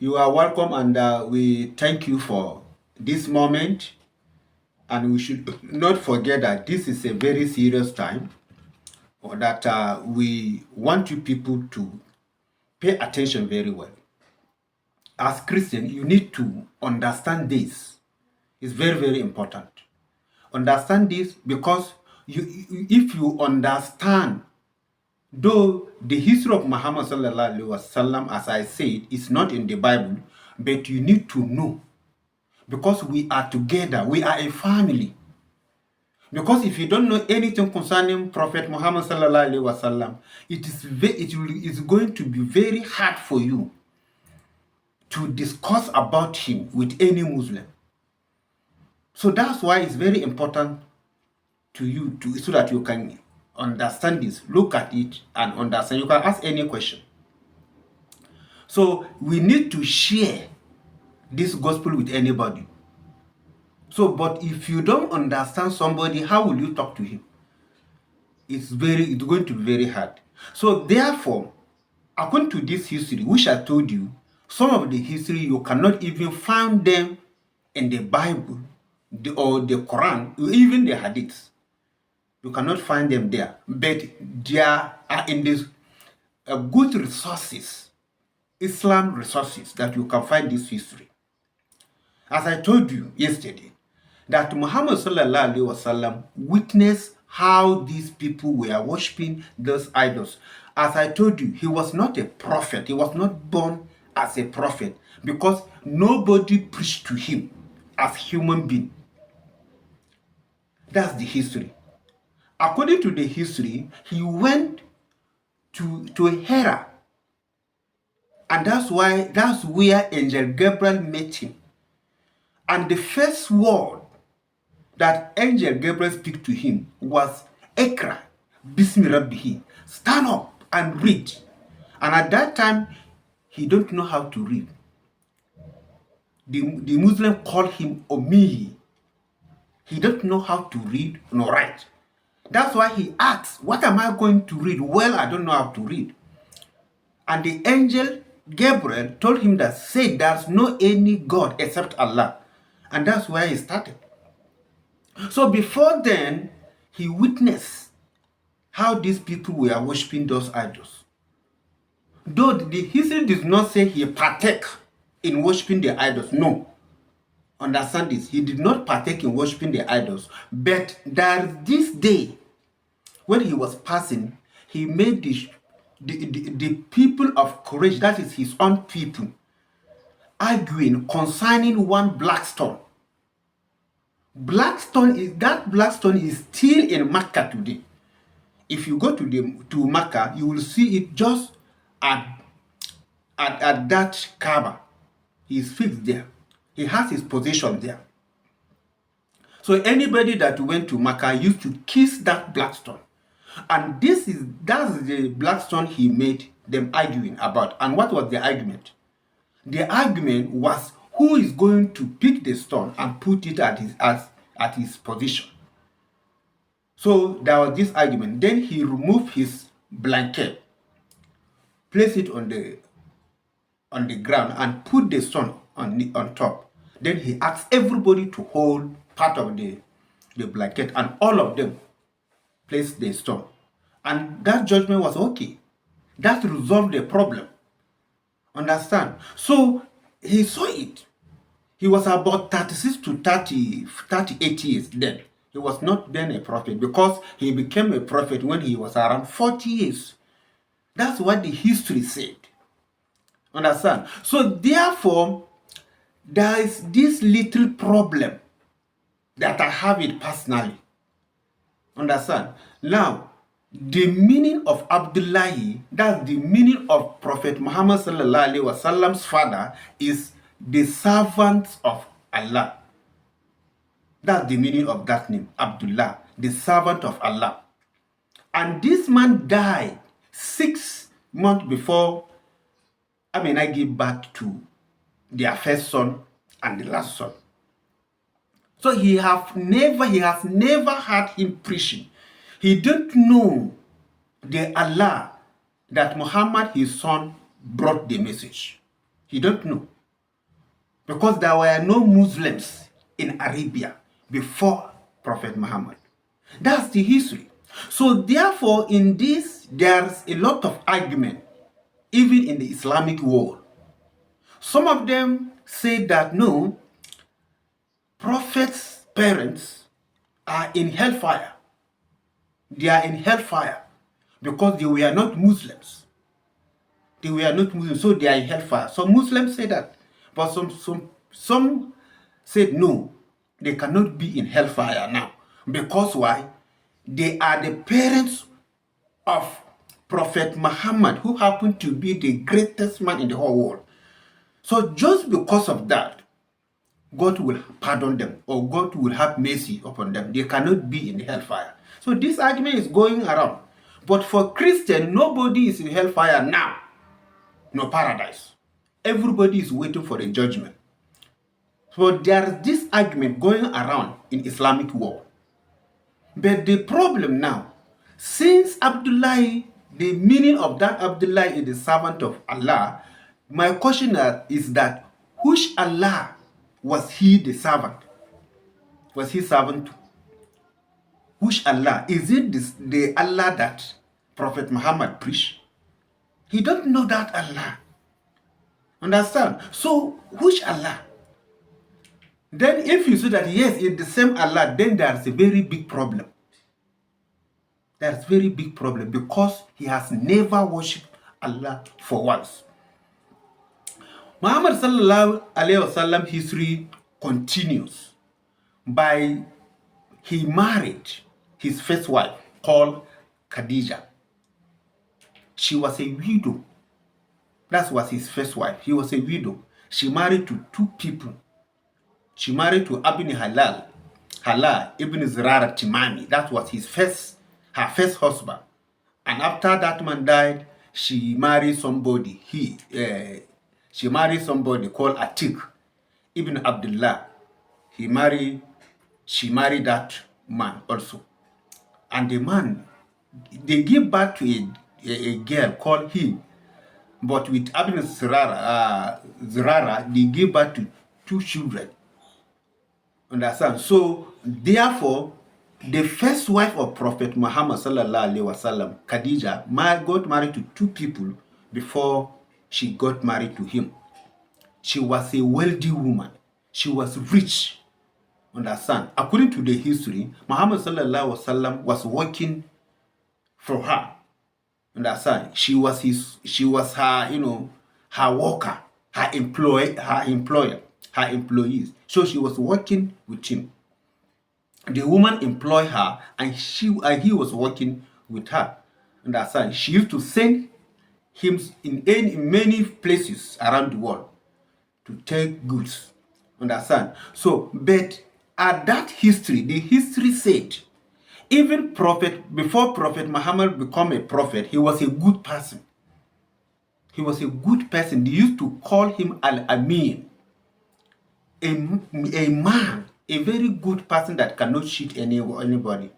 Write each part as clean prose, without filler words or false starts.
You are welcome, and we thank you for this moment. And we should not forget that this is a very serious time, or that we want you people to pay attention very well. As Christian, you need to understand this. It's very, very important. Understand this because if you understand, though the history of Muhammad sallallahu alaihi wasallam, as I said, is not in the Bible, but you need to know because we are together, we are a family. Because if you don't know anything concerning Prophet Muhammad sallallahu alaihi wasallam, it's going to be very hard for you to discuss about him with any Muslim. So that's why it's very important to you so that you can understand this, look at it and understand. You can ask any question. So we need to share this gospel with anybody. So, but if you don't understand somebody, how will you talk to him? It's going to be very hard. So therefore, according to this history, which I told you, some of the history you cannot even find them in the Bible or the Quran, even the Hadiths. You cannot find them there, but they are in these good resources, Islam resources, that you can find this history. As I told you yesterday, that Muhammad sallallahu alaihi wasallam witnessed how these people were worshiping those idols. As I told you, he was not a prophet. He was not born as a prophet because nobody preached to him as human being. That's the history. According to the history, he went to Hera, and that's where Angel Gabriel met him. And the first word that Angel Gabriel speak to him was Ekra, Bismi Rabbihi, stand up and read. And at that time, he don't know how to read. The Muslim called him Omiyi. He don't know how to read nor write. That's why he asks, what am I going to read? Well, I don't know how to read. And the angel Gabriel told him that, say, there's no any God except Allah. And that's where he started. So before then, he witnessed how these people were worshiping those idols. Though the history does not say he partake in worshiping the idols. No. Understand this. He did not partake in worshiping the idols. But there's this day when he was passing, he made the people of Quraysh, that is his own people, arguing concerning one black stone. Black stone is still in Mecca today. If you go to Mecca, you will see it just at that Kaaba. He is fixed there. He has his position there. So anybody that went to Mecca used to kiss that black stone. And that's the black stone he made them arguing about. And what was the argument? The argument was who is going to pick the stone and put it at his position. So there was this argument. Then he removed his blanket, placed it on the ground, and put the stone on top. Then he asked everybody to hold part of the blanket, and all of them placed the stone. And that judgment was okay. That resolved the problem. Understand? So he saw it. He was about 36 to 38 years then. He was not then a prophet because he became a prophet when he was around 40 years. That's what the history said. Understand? So therefore, there is this little problem that I have it personally. Understand? Now, the meaning of Abdullahi, that's the meaning of Prophet Muhammad sallallahu alaihi wasallam's father, is the servant of Allah. That's the meaning of that name, Abdullah, the servant of Allah. And this man died 6 months before I gave birth to their first son and the last son. So he has never had him preaching. He don't know the Allah that Muhammad, his son, brought the message. He don't know. Because there were no Muslims in Arabia before Prophet Muhammad. That's the history. So therefore, in this, there's a lot of argument, even in the Islamic world. Some of them say that no, Prophet's parents are in hellfire. They are in hellfire because they were not Muslims. They were not Muslims, so they are in hellfire. Some Muslims say that, but some said no, they cannot be in hellfire now. Because why? They are the parents of Prophet Muhammad, who happened to be the greatest man in the whole world. So just because of that, God will pardon them, or God will have mercy upon them. They cannot be in the hellfire. So this argument is going around. But for Christian, nobody is in hellfire now. No paradise. Everybody is waiting for the judgment. So there is this argument going around in Islamic world. But the problem now, since Abdullah, the meaning of that Abdullah is the servant of Allah, my question is that which Allah was he the servant? Was he servant to? Which Allah? Is it the Allah that Prophet Muhammad preached? He don't know that Allah. Understand? So, which Allah? Then if you say that yes, it's the same Allah, then there's a very big problem. There's a very big problem because he has never worshipped Allah for once. Muhammad sallallahu alayhi wasallam history continues by he married his first wife called Khadija. She was a widow. That was his first wife. He was a widow. She married to two people. She married to Ibn Halal Ibn Zurara Timami. That was her first husband. And after that man died, she married somebody. She married somebody called Atik Ibn Abdullah. She married that man also. And the man, they give birth to a girl called him. But with Ibn Zurara, they give birth to two children. Understand? So, therefore, the first wife of Prophet Muhammad sallallahu alaihi wasallam, Khadija, got married to two people before she got married to him. She was a wealthy woman. She was rich. Understand? According to the history, Muhammad sallallahu alaihi wasallam was working for her. Understand? She was her, her worker, her employer, her employees. So she was working with him. The woman employed her, and he was working with her. Understand? She used to send him in many places around the world to take goods. Understand? So, but at that history, the history said, even before Prophet Muhammad became a prophet, he was a good person. He was a good person. They used to call him Al-Amin, a man, a very good person that cannot cheat anybody.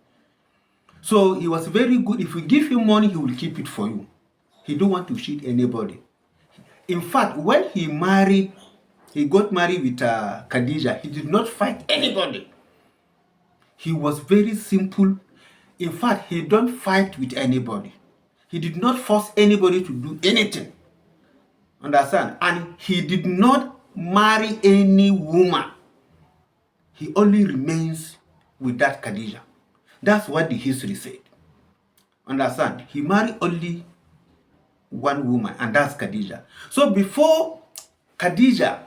So he was very good. If you give him money, he will keep it for you. He don't want to cheat anybody. In fact, when he got married with Khadija, he did not fight anybody. He was very simple. In fact, he don't fight with anybody. He did not force anybody to do anything. Understand? And he did not marry any woman. He only remains with that Khadija. That's what the history said. Understand? He married only one woman, and that's Khadija. So before Khadija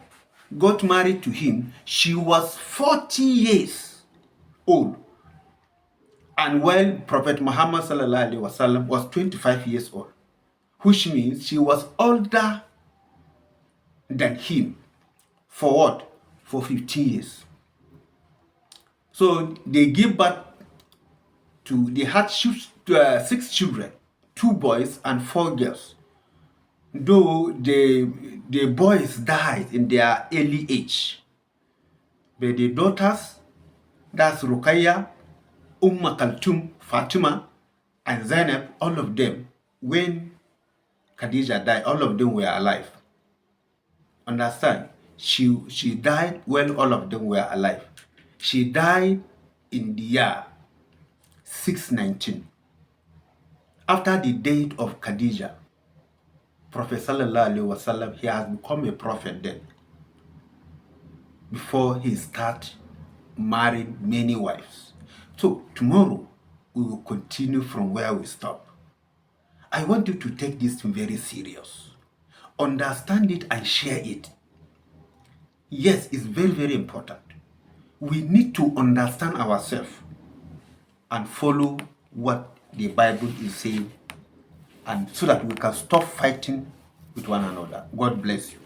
got married to him, she was 40 years old. And while Prophet Muhammad sallallahu alaihi wasallam was 25 years old, which means she was older than him. For what? For 15 years. So they gave birth they had 6 children, 2 boys and 4 girls. Though the boys died in their early age. But the daughters, that's Ruqayya, Kalthum, Fatima, and Zainab, all of them, when Khadija died, all of them were alive. Understand? She died when all of them were alive. She died in the year 619. After the death of Khadija, Prophet Sallallahu Alaihi Wasallam, he has become a prophet then. Before he start marrying many wives. So tomorrow we will continue from where we stop. I want you to take this very serious. Understand it and share it. Yes, it's very, very important. We need to understand ourselves and follow what the Bible is saying, and so that we can stop fighting with one another. God bless you.